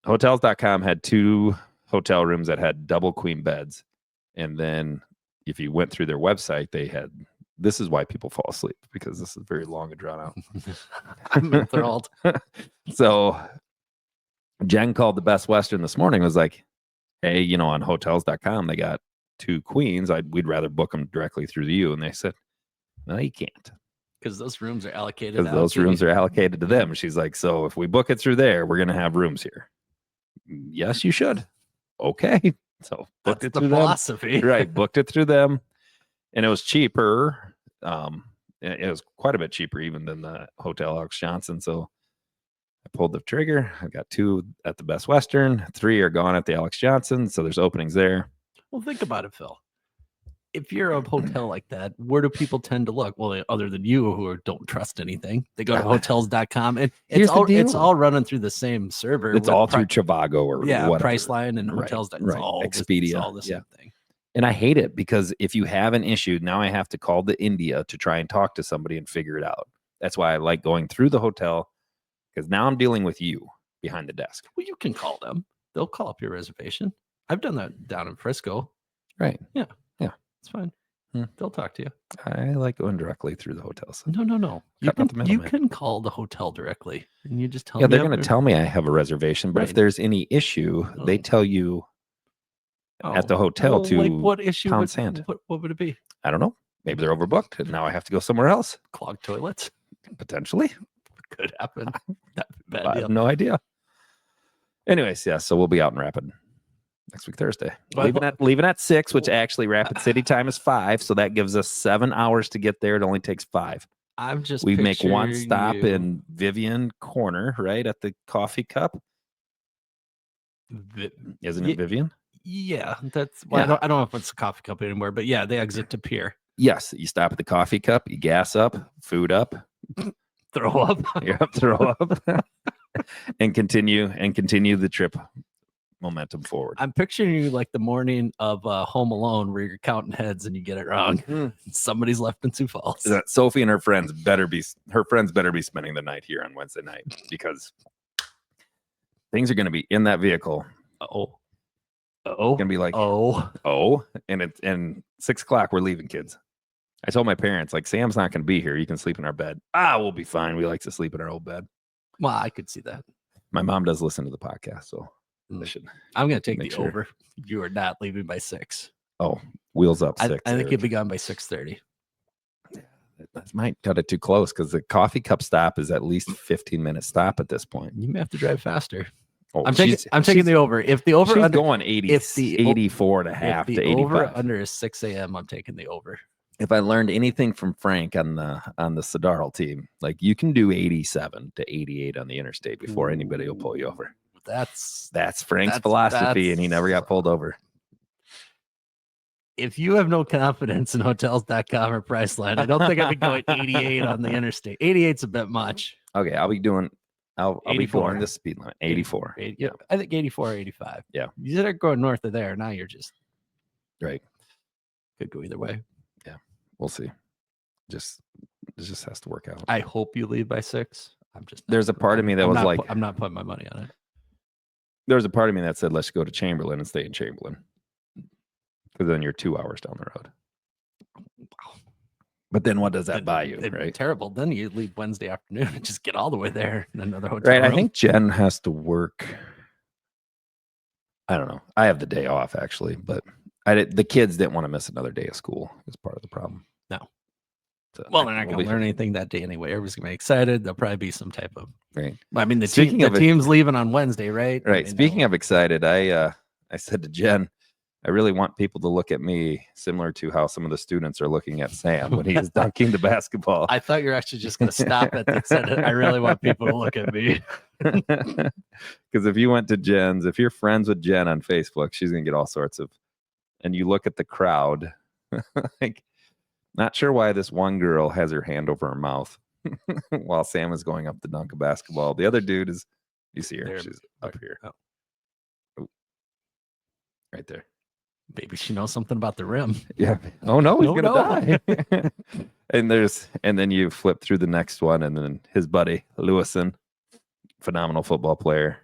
hotels.com had 2 hotel rooms that had double queen beds. And then if you went through their website, they had this is why people fall asleep, because this is very long and drawn out. I'm enthralled. So Jen called the Best Western this morning, was like, hey, you know, on hotels.com, they got 2 queens. We'd rather book them directly through you. And they said, no, you can't. Because those rooms are allocated. Because those rooms are allocated to them. She's like, so if we book it through there, we're going to have rooms here. Yes, you should. Okay. So booked it through philosophy. them. Right. Booked it through them. And it was cheaper. It was quite a bit cheaper even than the Hotel Alex Johnson. So I pulled the trigger. I got 2 at the Best Western. 3 are gone at the Alex Johnson. So there's openings there. Well, think about it, Phil. If you're a hotel like that, where do people tend to look? Well, other than you who don't trust anything, they go to hotels.com, and it's all running through the same server. It's all through Trivago or whatever. Priceline and hotels. Right. It's all Expedia. It's all the same thing. And I hate it because if you have an issue, now I have to call the India to try and talk to somebody and figure it out. That's why I like going through the hotel, because now I'm dealing with you behind the desk. Well, you can call them. They'll call up your reservation. I've done that down in Frisco. Right. Yeah. It's fine. They'll talk to you. I like going directly through the hotels. No. You can call the hotel directly, and you just tell them. Yeah, they're going to tell me I have a reservation, but if there's any issue, they tell you at the hotel to like what issue pound sand. What would it be? I don't know. Maybe they're overbooked, and now I have to go somewhere else. Clogged toilets? Potentially. Could happen. Bad I have no idea. Anyways, yeah, so we'll be out in Rapid next week, Thursday. Leaving at 6, which actually Rapid City time is 5. So that gives us 7 hours to get there. It only takes 5. We make one stop in Vivian Corner, right at the coffee cup. Isn't it Vivian? Yeah, that's I don't know if it's a coffee cup anymore, but yeah, they exit to Pier. Yes, you stop at the coffee cup, you gas up, food up, throw up. Yep, throw up. and continue the trip momentum forward. I'm picturing you like the morning of Home Alone, where you're counting heads and you get it wrong. Somebody's left in Sioux Falls. Sophie and her friends better be spending the night here on Wednesday night, because things are going to be in that vehicle. It's going to be like and 6 o'clock we're leaving, kids. I told my parents, like, Sam's not going to be here. You can sleep in our bed. We'll be fine. We like to sleep in our old bed. Well, I could see that. My mom does listen to the podcast, so I'm going to take the over. You are not leaving by 6. Oh, wheels up 6. I think you'll be gone by 6:30. That might cut it too close, because the coffee cup stop is at least 15-minute stop at this point. You may have to drive faster. Oh, I'm taking the over. If the over she's going 84 and a half to 85. Over under is 6 a.m. I'm taking the over. If I learned anything from Frank on the Sidarl team, like, you can do 87 to 88 on the interstate before anybody will pull you over. That's Frank's philosophy, and he never got pulled over. If you have no confidence in hotels.com or Priceline, I don't think I'd be going 88 on the interstate. 88's a bit much. Okay, I'll be going the speed limit. 84. Yeah, I think 84 or 85. Yeah. You start going north of there, now you're just right. Could go either way. Yeah, we'll see. It just has to work out. I hope you leave by 6. There's a part of me that I'm not putting my money on it. There was a part of me that said, let's go to Chamberlain and stay in Chamberlain, because then you're 2 hours down the road. Wow. But then what does that buy you, right? Terrible. Then you leave Wednesday afternoon and just get all the way there in another hotel room. I think Jen has to work. I don't know. I have the day off, actually, but the kids didn't want to miss another day of school. Is part of the problem. No. So they're not going to learn anything that day anyway. Everybody's going to be excited. There'll probably be some type of right. I mean, the team's leaving on Wednesday, right? Right. Speaking of excited, I said to Jen, I really want people to look at me similar to how some of the students are looking at Sam when he is dunking the basketball. I thought you were actually just going to stop at that sentence. I really want people to look at me. Because if you went to Jen's, if you're friends with Jen on Facebook, she's going to get all sorts of, and you look at the crowd, like, not sure why this one girl has her hand over her mouth while Sam is going up to dunk a basketball. The other dude is, you see her, there, she's up here. Oh. Right there. Maybe she knows something about the rim. Yeah. Oh no, he's gonna die. and then you flip through the next one, and then his buddy Lewison, phenomenal football player,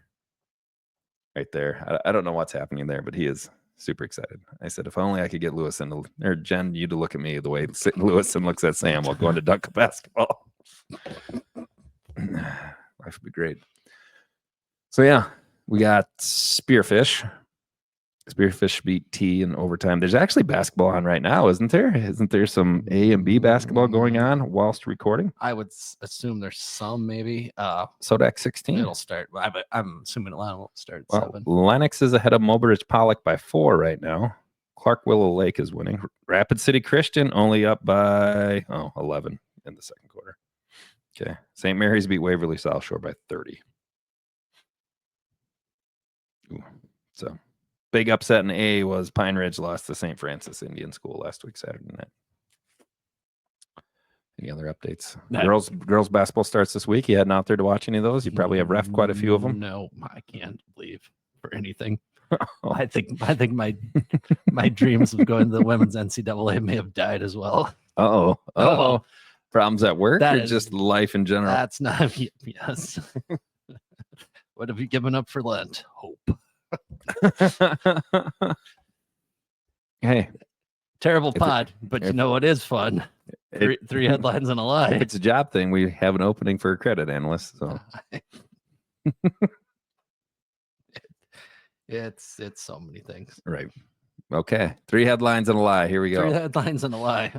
right there. I don't know what's happening there, but he is super excited. I said, if only I could get Lewis or Jen, you to look at me the way Lewison looks at Sam while going to dunk a basketball. Life would be great. So yeah, we got Spearfish. Spearfish beat T in overtime. There's actually basketball on right now, isn't there? Isn't there some A and B basketball going on whilst recording? I would assume there's some, maybe. Sodak 16. It'll start. I'm assuming Atlanta will start at 7. Lennox is ahead of Mulberridge Pollock by 4 right now. Clark Willow Lake is winning. Rapid City Christian only up by 11 in the second quarter. Okay. St. Mary's beat Waverly South Shore by 30. Ooh. So big upset in A was Pine Ridge lost to St. Francis Indian School last week, Saturday night. Any other updates? Girls basketball starts this week. You heading out there to watch any of those? You probably have ref quite a few of them. No, I can't leave for anything. I think my dreams of going to the women's NCAA may have died as well. Uh-oh. Problems at work or just life in general? That's not, yes. What have you given up for Lent? Hope. Hey. Terrible pod, but you know what is fun? Three headlines and a lie. If it's a job thing, we have an opening for a credit analyst. So it's so many things. Right. Okay. 3 headlines and a lie. Here we go. 3 headlines and a lie.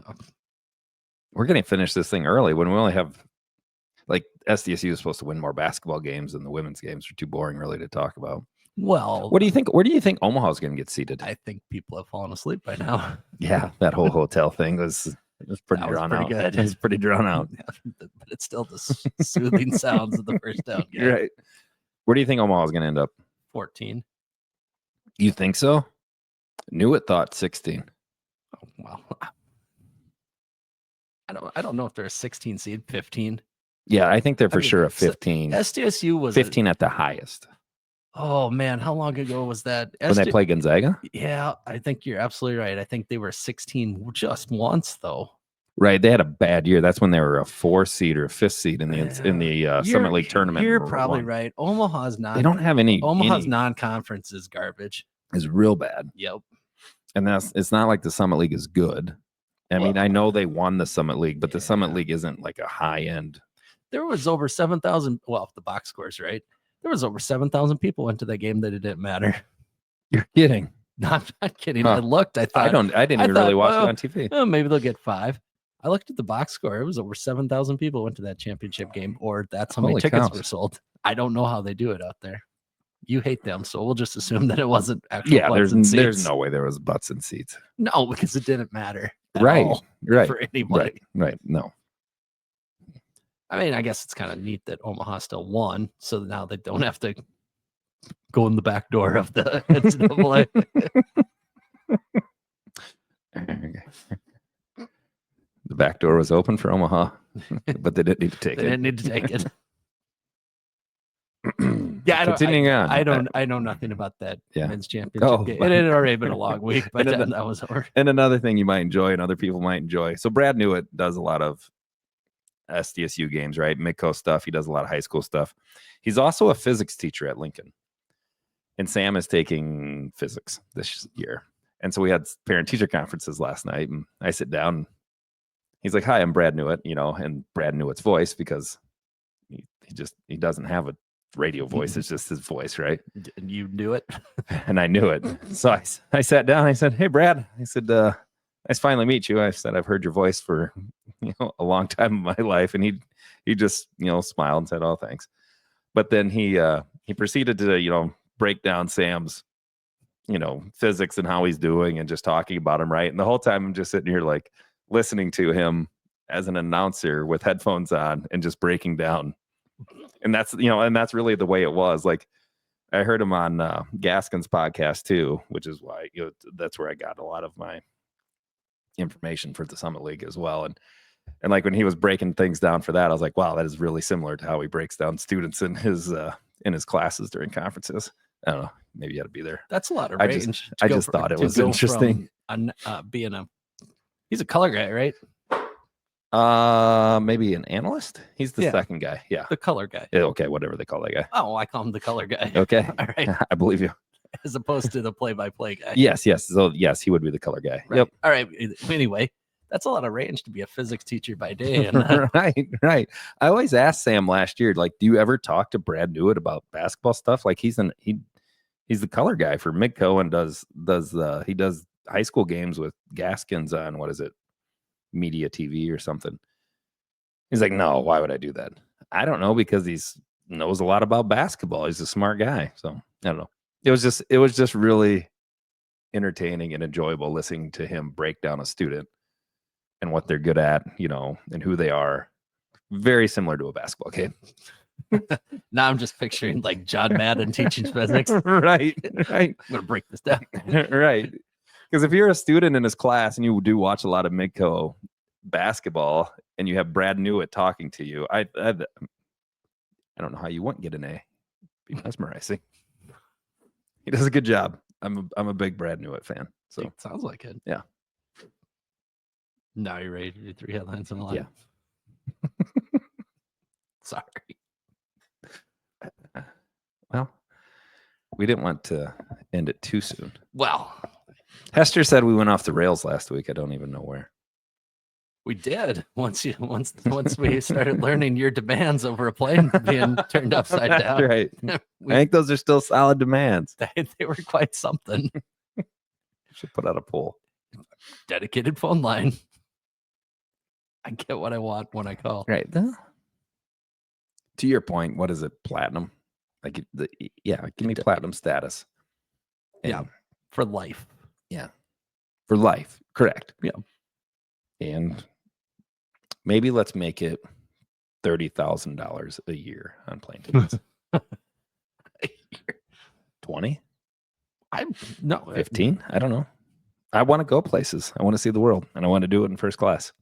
We're going to finish this thing early when we only have, like, SDSU is supposed to win more basketball games than the women's games are too boring really to talk about. Well, what do you think? Where do you think Omaha's going to get seated? I think people have fallen asleep by now. Yeah, that whole hotel thing was pretty drawn out. Good. It was pretty drawn out. But it's still the soothing sounds of the first down game. Right. Where do you think Omaha's going to end up? 14. You think so? Knew it. Thought 16. Oh, well, I don't know if they're a 16 seed, 15. Yeah, I think they're for sure a 15. SDSU was 15 at the highest. Oh man, how long ago was that? When they play Gonzaga? Yeah, I think you're absolutely right. I think they were 16 just once though. Right, they had a bad year. That's when they were a 4 seed or a 5th seed in the Summit League tournament. You're probably right. Omaha's not. They don't have any. Omaha's non-conference is garbage. Is real bad. Yep. And it's not like the Summit League is good. I mean, I know they won the Summit League, but the Summit League isn't like a high end. There was over 7,000. Well, if the box scores right, there was over 7,000 people went to that game that it didn't matter. You're kidding? No, I'm not kidding. I looked. I thought I didn't even really watch it on TV. Oh, maybe they'll get 5. I looked at the box score. It was over 7,000 people went to that championship game, or that's how many tickets were sold. I don't know how they do it out there. You hate them, so we'll just assume that it wasn't actually. Yeah, there's no way there was butts in seats. No, because it didn't matter. Right. For anybody. Right. No. I mean, I guess it's kind of neat that Omaha still won, so now they don't have to go in the back door of the NCAA. The back door was open for Omaha, but they didn't need to take it. They didn't need to take it. Yeah, continuing on. I know nothing about that men's championship game. But it had already been a long week, but that was over. And another thing you might enjoy and other people might enjoy. So Brad Newitt does a lot of SDSU games, right? Midco stuff. He does a lot of high school stuff. He's also a physics teacher at Lincoln. And Sam is taking physics this year. And so we had parent-teacher conferences last night, and I sit down. He's like, "Hi, I'm Brad Newitt," and Brad Newitt's voice, because he doesn't have a radio voice. It's just his voice, right? And you knew it. And I knew it. So I sat down. I said, "Hey, Brad," I said, "Nice finally meet you." I said, "I've heard your voice for a long time in my life." And he just smiled and said, "Oh, thanks." But then he proceeded to break down Sam's physics and how he's doing and just talking about him, right? And the whole time I'm just sitting here like listening to him as an announcer with headphones on and just breaking down. And that's really the way it was. Like, I heard him on Gaskin's podcast too, which is why that's where I got a lot of my information for the Summit League as well. And like when he was breaking things down for that, I was like, wow, that is really similar to how he breaks down students in his classes during conferences. I don't know. Maybe you had to be there. That's a lot of range. I just thought it was interesting. He's a color guy, right? Maybe an analyst. He's the second guy. Yeah, the color guy. Yeah, okay, whatever they call that guy. Oh, I call him the color guy. Okay, all right. I believe you. as opposed to the play-by-play guy. Yes. So yes, he would be the color guy. Right. Yep. All right. Anyway, that's a lot of range to be a physics teacher by day. And Right. I always asked Sam last year, like, do you ever talk to Brad Newitt about basketball stuff? Like he's the color guy for Midco and he does high school games with Gaskins on what is it? Media TV or something. He's like, no, why would I do that? I don't know, because he's knows a lot about basketball. He's a smart guy. So I don't know. It was just really entertaining and enjoyable listening to him break down a student and what they're good at, and who they are. Very similar to a basketball game. Now I'm just picturing like John Madden teaching physics. Right. I'm gonna break this down. Right. Because if you're a student in his class and you do watch a lot of Midco basketball and you have Brad Newitt talking to you, I don't know how you wouldn't get an A. It'd be mesmerizing. He does a good job. I'm a big Brad Newitt fan. So It sounds like it. Yeah. Now you're ready to do 3 headlines in a line. Yeah. Sorry. Well, we didn't want to end it too soon. Well, Hester said we went off the rails last week. I don't even know where. we did once we started learning your demands over a plane being turned upside down. Right. I think those are still solid demands. They were quite something. Should put out a poll. Dedicated phone line. I get what I want when I call. Right. To your point, what is it? Platinum? Like, give me platinum status. Yeah, for life. Yeah, for life. Correct. Yeah. And maybe let's make it $30,000 a year on plane tickets. 20? No 15? I don't know. I want to go places. I want to see the world, and I want to do it in first class.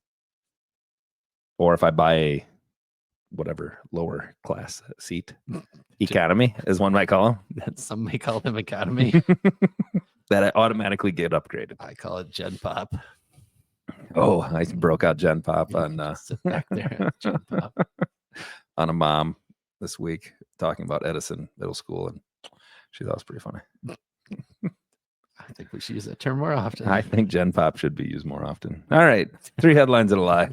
Or if I buy a whatever lower class seat, economy, as one might call them. Some may call them economy. That I automatically get upgraded. I call it Gen Pop. Oh, I broke out Gen Pop on Just sit back there. Gen Pop. on a mom this week talking about Edison Middle School, and she thought it was pretty funny. I think we should use that term more often. I think Gen Pop should be used more often. All right, 3 headlines and a lie.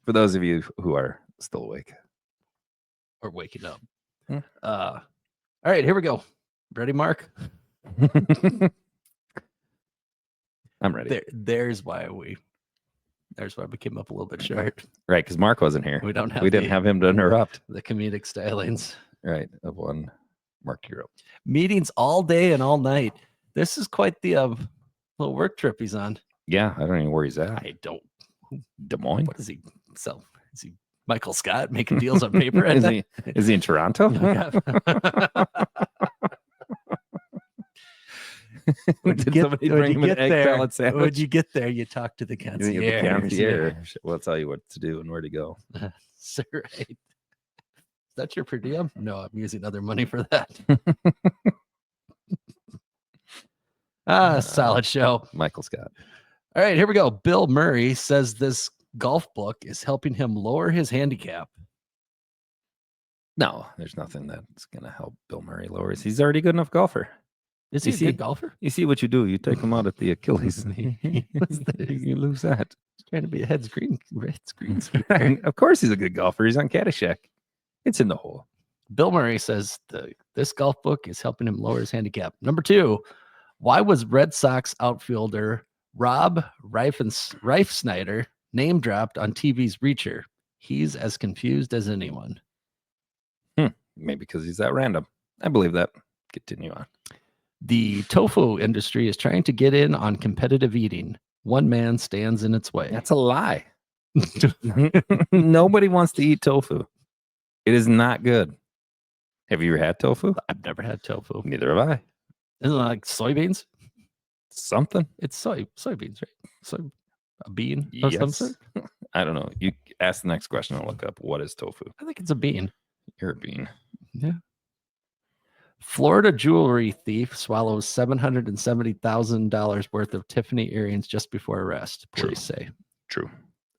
For those of you who are still awake or waking up. Hmm. All right, here we go. Ready, Mark? I'm ready. There's why we came up a little bit short. Right, because Mark wasn't here. We didn't have him to interrupt. the comedic stylings. Right, of one Mark Europe. Meetings all day and all night. This is quite the little work trip he's on. Yeah, I don't even know where he's at. I don't. Des Moines? What does he sell? Is he Michael Scott making deals on paper? Is he in Toronto? Did somebody bring him an egg salad sandwich? When you get there, you talk to the concierge. We'll tell you what to do and where to go. Sir, right. Is that your per diem? No, I'm using other money for that. Solid show. Michael Scott. All right, here we go. Bill Murray says this golf book is helping him lower his handicap. No, there's nothing that's going to help Bill Murray lower his. He's already a good enough golfer. Is he a good golfer? You see what you do. You take him out at the Achilles. You lose that. He's trying to be a head screen. Of course he's a good golfer. He's on Caddyshack. It's in the hole. Bill Murray says this golf book is helping him lower his handicap. Number 2, why was Red Sox outfielder Rob Reifsnyder name dropped on TV's Reacher? He's as confused as anyone. Maybe because he's that random. I believe that. Continue on. The tofu industry is trying to get in on competitive eating. One man stands in its way. That's a lie. Nobody wants to eat tofu. It is not good. Have you ever had tofu? I've never had tofu. Neither have I. Isn't it like soybeans? Something. It's soybeans, right? A bean of some sort? I don't know. You ask the next question. I'll look up what is tofu. I think it's a bean. You're a bean. Yeah. Florida jewelry thief swallows $770,000 worth of Tiffany earrings just before arrest, police say. True.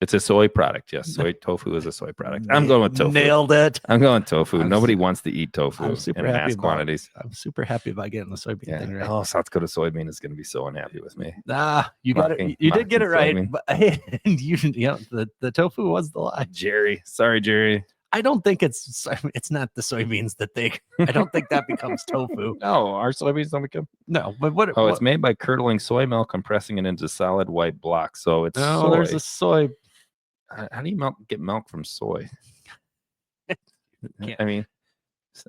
It's a soy product. Yes, soy tofu is a soy product. I'm going with tofu. Nailed it. I'm going tofu. Nobody wants to eat tofu in mass quantities. I'm super happy about getting the soybean thing right. Oh, South Dakota soybean is going to be so unhappy with me. Nah, you got it. You did get it right. Soybean. But the tofu was the lie. Jerry. Sorry, Jerry. I don't think it's not the soybeans that I don't think that becomes tofu. No, our soybeans don't become. No, but what? Oh, it's made by curdling soy milk and pressing it into solid white blocks. So it's soy. There's a soy. How do you get milk from soy? I mean,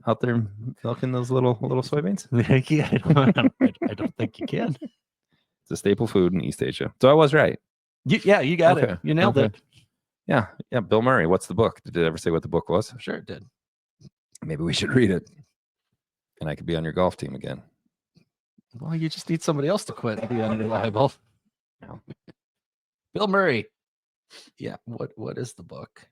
out there milking those little soybeans. I don't think you can. It's a staple food in East Asia. So I was right. You got it. You nailed it. Yeah. Bill Murray. What's the book? Did it ever say what the book was? Sure it did. Maybe we should read it, and I could be on your golf team again. Well, you just need somebody else to quit and be unreliable. No. Bill Murray. Yeah. What is the book?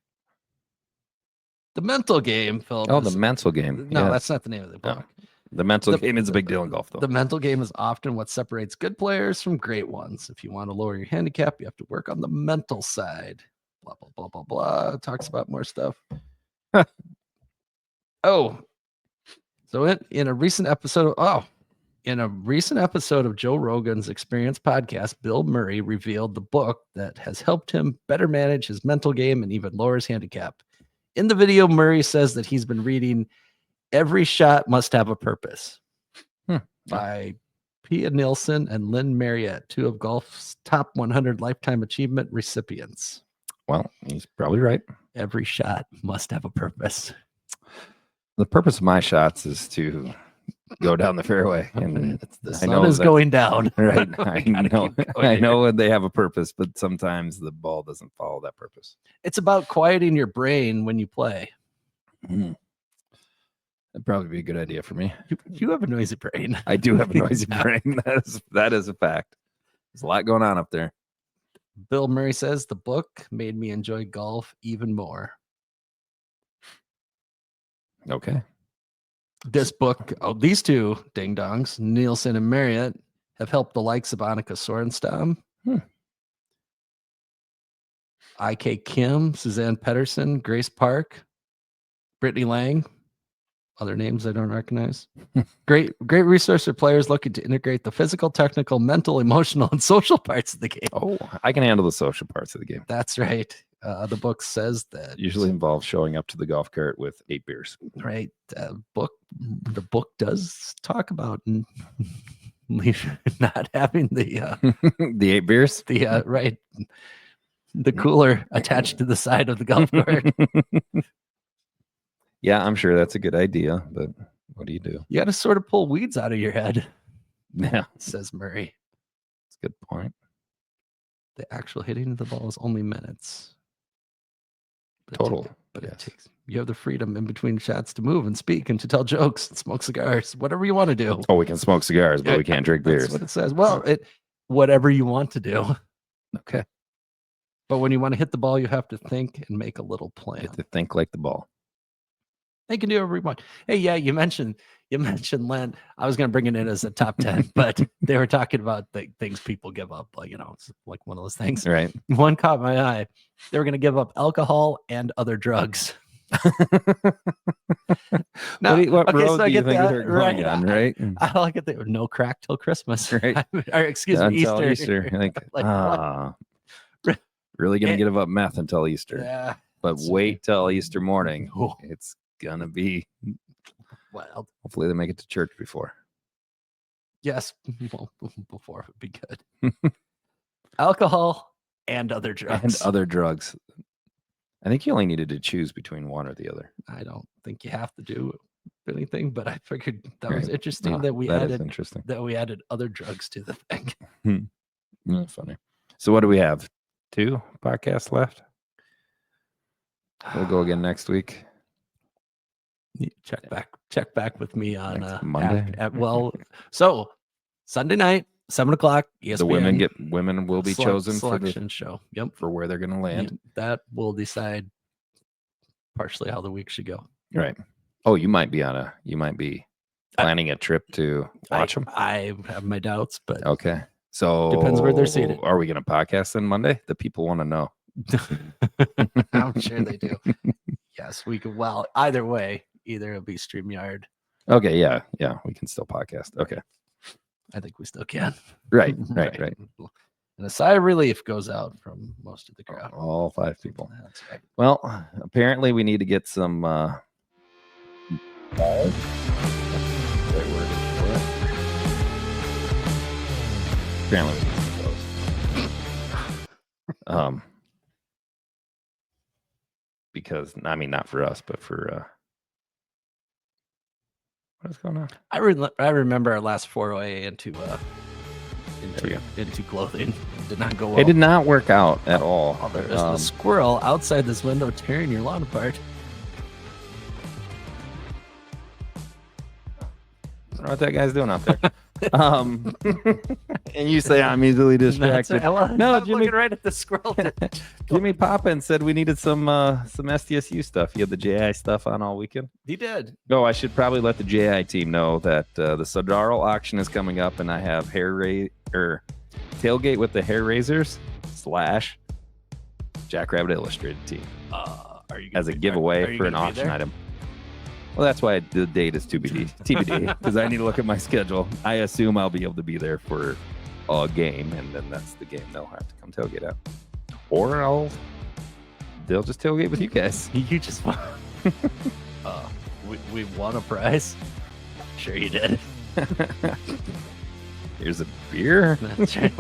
The Mental Game, Phil. Oh, The Mental Game. No, that's not the name of the book. No. The Mental Game is a big deal in golf, though. The mental game is often what separates good players from great ones. If you want to lower your handicap, you have to work on the mental side. Blah, blah, blah, blah, blah. Talks about more stuff. So in a recent episode of Joe Rogan's Experience podcast, Bill Murray revealed the book that has helped him better manage his mental game and even lower his handicap. In the video, Murray says that he's been reading Every Shot Must Have a Purpose by Pia Nielsen and Lynn Marriott, two of golf's top 100 lifetime achievement recipients. Well, he's probably right. Every shot must have a purpose. The purpose of my shots is to go down the fairway, and the sun is going down. Right. I know they have a purpose, but sometimes the ball doesn't follow that purpose. It's about quieting your brain when you play. That'd probably be a good idea for me. You have a noisy brain. I do have a noisy brain. That is a fact. There's a lot going on up there. Bill Murray says the book made me enjoy golf even more. Okay. This book, these two ding dongs, Nielsen and Marriott, have helped the likes of Annika Sorenstam, I.K. Kim, Suzanne Pedersen, Grace Park, Brittany Lang, other names I don't recognize. Great resource for players looking to integrate the physical, technical, mental, emotional, and social parts of the game. Oh, I can handle the social parts of the game. That's right. The book says that usually involves showing up to the golf cart with 8 beers. Right. The book does talk about not having the the 8 beers. Right. The cooler attached to the side of the golf cart. Yeah, I'm sure that's a good idea, but what do? You got to sort of pull weeds out of your head. Yeah, says Murray. That's a good point. The actual hitting of the ball is only minutes. Total. It takes you have the freedom in between shots to move and speak and to tell jokes and smoke cigars, whatever you want to do. Oh, we can smoke cigars, but we can't drink beers. That's what it says. Well, whatever you want to do. Okay. But when you want to hit the ball, you have to think and make a little plan. You have to think like the ball. They can do whatever you want. Hey, yeah, you mentioned Len. I was going to bring it in as a top 10, but they were talking about the things people give up. Like, it's like one of those things. Right. One caught my eye. They were going to give up alcohol and other drugs. Now, what road do you think they're going on, right? I like it. They were no crack till Christmas. Right. Or, excuse me, Easter. Like really going to give up meth until Easter. Yeah. But wait till Easter morning. It's gonna be wild. Hopefully they make it to church before. Yes, well, before would be good. Alcohol and other drugs. I think you only needed to choose between one or the other. I don't think you have to do anything, but I figured that was interesting that we added other drugs to the thing. Funny. So what do we have? 2 podcasts left. We'll go again next week. Check back with me on Monday. So Sunday night, 7:00. ESPN. The women will be chosen selection for the show. Yep, for where they're going to land. That will decide partially how the week should go. Right. Oh, you might be planning a trip to watch them. I have my doubts, but okay. So depends where they're seated. Are we going to podcast on Monday? The people want to know. I'm sure they do. Yes, we could. Well, either way, either it'll be StreamYard. Okay, yeah, we can still podcast. Okay, I think we still can. right. And a sigh of relief goes out from most of the crowd. All 5 people. That's right. Well, apparently we need to get some balls. Apparently we need those. Because I mean, not for us, but for what's going on? I remember our last foray into clothing. It did not go well. It did not work out at all. Oh, there's the squirrel outside this window tearing your lawn apart. I don't know what that guy's doing out there. And you say I'm easily distracted. No, I'm looking right at the squirrel. Jimmy Poppin said we needed some SDSU stuff. He had the JI stuff on all weekend. He did. Oh, I should probably let the JI team know that the Sodaro auction is coming up, and I have tailgate with the hair raisers / Jackrabbit Illustrated team Are you as a giveaway for an auction item. Well, that's why the date is TBD because I need to look at my schedule. I assume I'll be able to be there for a game, and then that's the game they'll have to come tailgate at. Or they'll just tailgate with you guys. You just won. We won a prize. Sure you did. Here's a beer. That's right.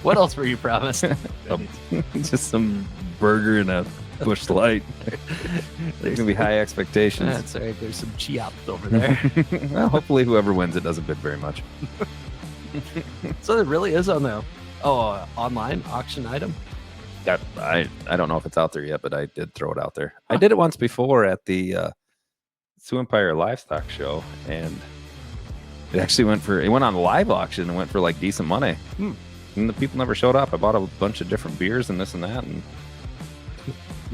What else were you promised? Just some burger and a Bush Light. There's gonna be high expectations. That's right. There's some Chiaps over there. Well, hopefully whoever wins it doesn't bid very much. So it really is on the online auction item. I don't know if it's out there yet, but I did throw it out there. I did it once before at the Sioux Empire Livestock Show, and it actually went on the live auction and went for like decent money. And the people never showed up. I bought a bunch of different beers and this and that, and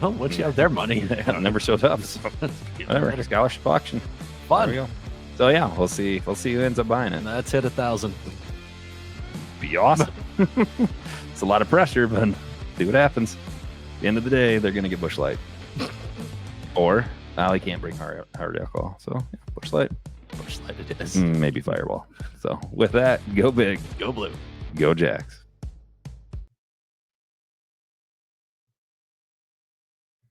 well, once you have their money, they never showed up. So whatever, scholarship auction, fun. There we go. So yeah, we'll see who ends up buying it. That's hit 1,000. Be awesome. It's a lot of pressure, but see what happens. At the end of the day, they're gonna get Bush Light, or they can't bring hard alcohol. So yeah, Bush Light. Bush Light it is. Maybe Fireball. So with that, go big, go blue, go Jacks.